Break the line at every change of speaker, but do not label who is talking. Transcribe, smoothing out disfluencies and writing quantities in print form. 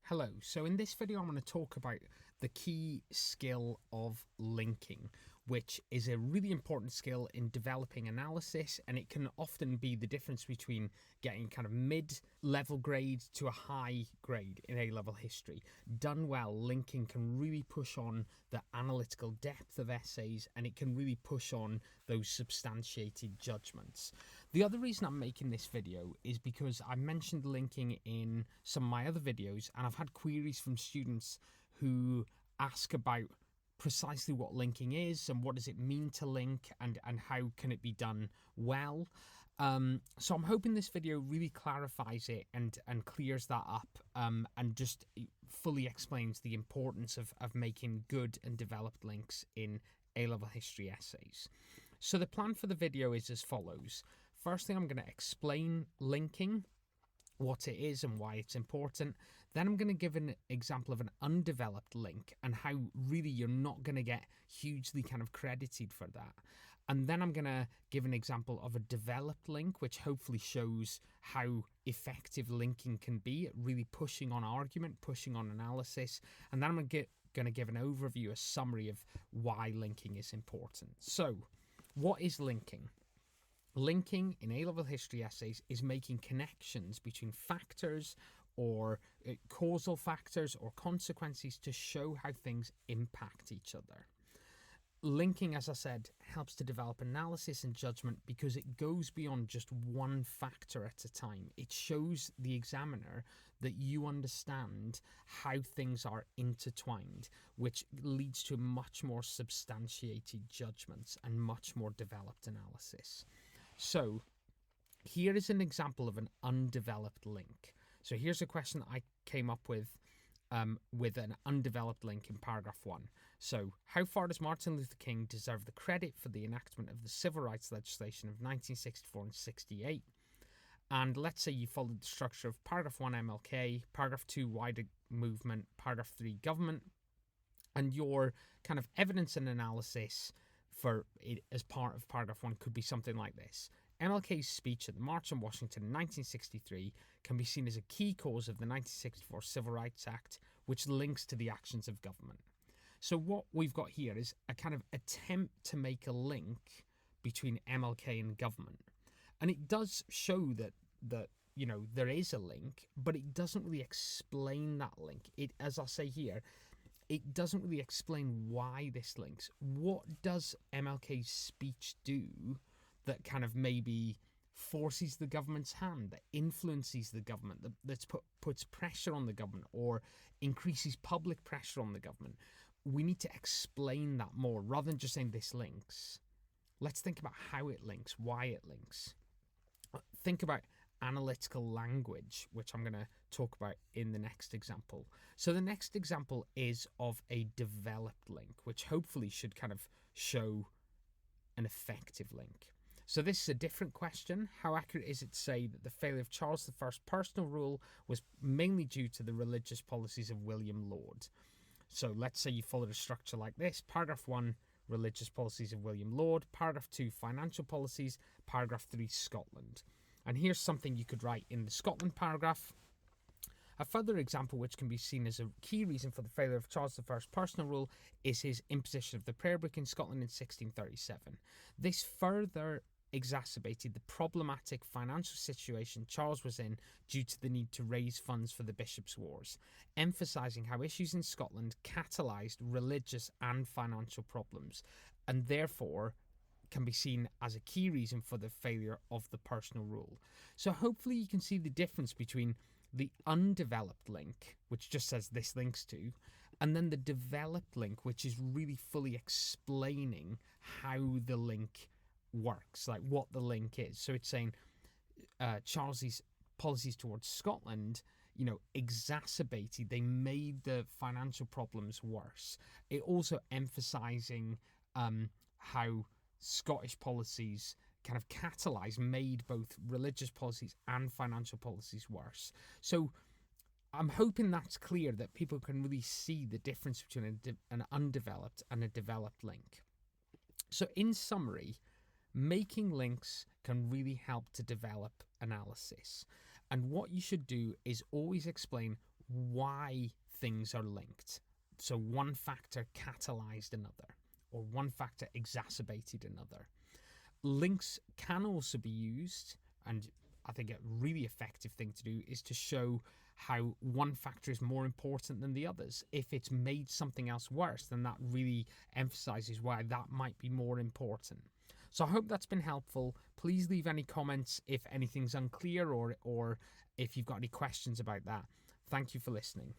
Hello, so in this video I'm going to talk about the key skill of linking, which is a really important skill in developing analysis, and it can often be the difference between getting kind of mid-level grade to a high grade in A-level history. Done well, linking can really push on the analytical depth of essays, and it can really push on those substantiated judgments. The other reason I'm making this video is because I mentioned linking in some of my other videos, and I've had queries from students who ask about precisely what linking is and what does it mean to link and how can it be done well. So I'm hoping this video really clarifies it and clears that up and just fully explains the importance of making good and developed links in A-level history essays. So the plan for the video is as follows. Firstly, I'm going to explain linking, what it is and why it's important. Then I'm going to give an example of an undeveloped link and how really you're not going to get hugely kind of credited for that. And then I'm going to give an example of a developed link, which hopefully shows how effective linking can be at really pushing on argument, pushing on analysis. And then I'm going to give an overview, a summary of why linking is important. So, what is linking? Linking in A-level history essays is making connections between factors or causal factors or consequences to show how things impact each other. Linking, as I said, helps to develop analysis and judgment because it goes beyond just one factor at a time. It shows the examiner that you understand how things are intertwined, which leads to much more substantiated judgments and much more developed analysis. So here is an example of an undeveloped link. So here's a question that I came up with an undeveloped link in paragraph 1. So how far does Martin Luther King deserve the credit for the enactment of the civil rights legislation of 1964 and 68? And let's say you followed the structure of paragraph 1 MLK, paragraph 2 wider movement, paragraph 3 government, and your kind of evidence and analysis for it as part of paragraph 1 could be something like this. MLK's speech at the March on Washington in 1963 can be seen as a key cause of the 1964 Civil Rights Act, which links to the actions of government. So what we've got here is a kind of attempt to make a link between MLK and government. And it does show that there is a link, but it doesn't really explain that link. It, as I say here, it doesn't really explain why this links. What does MLK's speech do that kind of maybe forces the government's hand, that influences the government, that puts pressure on the government or increases public pressure on the government? We need to explain that more rather than just saying this links. Let's think about how it links, why it links. Think about analytical language, which I'm going to talk about in the next example. So the next example is of a developed link, which hopefully should kind of show an effective link. So this is a different question. How accurate is it to say that the failure of Charles I's personal rule was mainly due to the religious policies of William Laud? So let's say you followed a structure like this. Paragraph 1, religious policies of William Laud. Paragraph 2, financial policies. Paragraph 3, Scotland. And here's something you could write in the Scotland paragraph. A further example which can be seen as a key reason for the failure of Charles I's personal rule is his imposition of the prayer book in Scotland in 1637. This further exacerbated the problematic financial situation Charles was in due to the need to raise funds for the Bishops' Wars, emphasising how issues in Scotland catalysed religious and financial problems, and therefore can be seen as a key reason for the failure of the personal rule. So hopefully you can see the difference between the undeveloped link, which just says this links to, and then the developed link, which is really fully explaining how the link works, like what the link is. So it's saying Charles's policies towards Scotland, exacerbated, they made the financial problems worse. It also emphasising how Scottish policies kind of made both religious policies and financial policies worse. So I'm hoping that's clear, that people can really see the difference between an undeveloped and a developed link. So in summary, making links can really help to develop analysis. And what you should do is always explain why things are linked. So one factor catalyzed another, or one factor exacerbated another. Links can also be used, and I think a really effective thing to do is to show how one factor is more important than the others. If it's made something else worse, then that really emphasizes why that might be more important. So I hope that's been helpful. Please leave any comments if anything's unclear or if you've got any questions about that. Thank you for listening.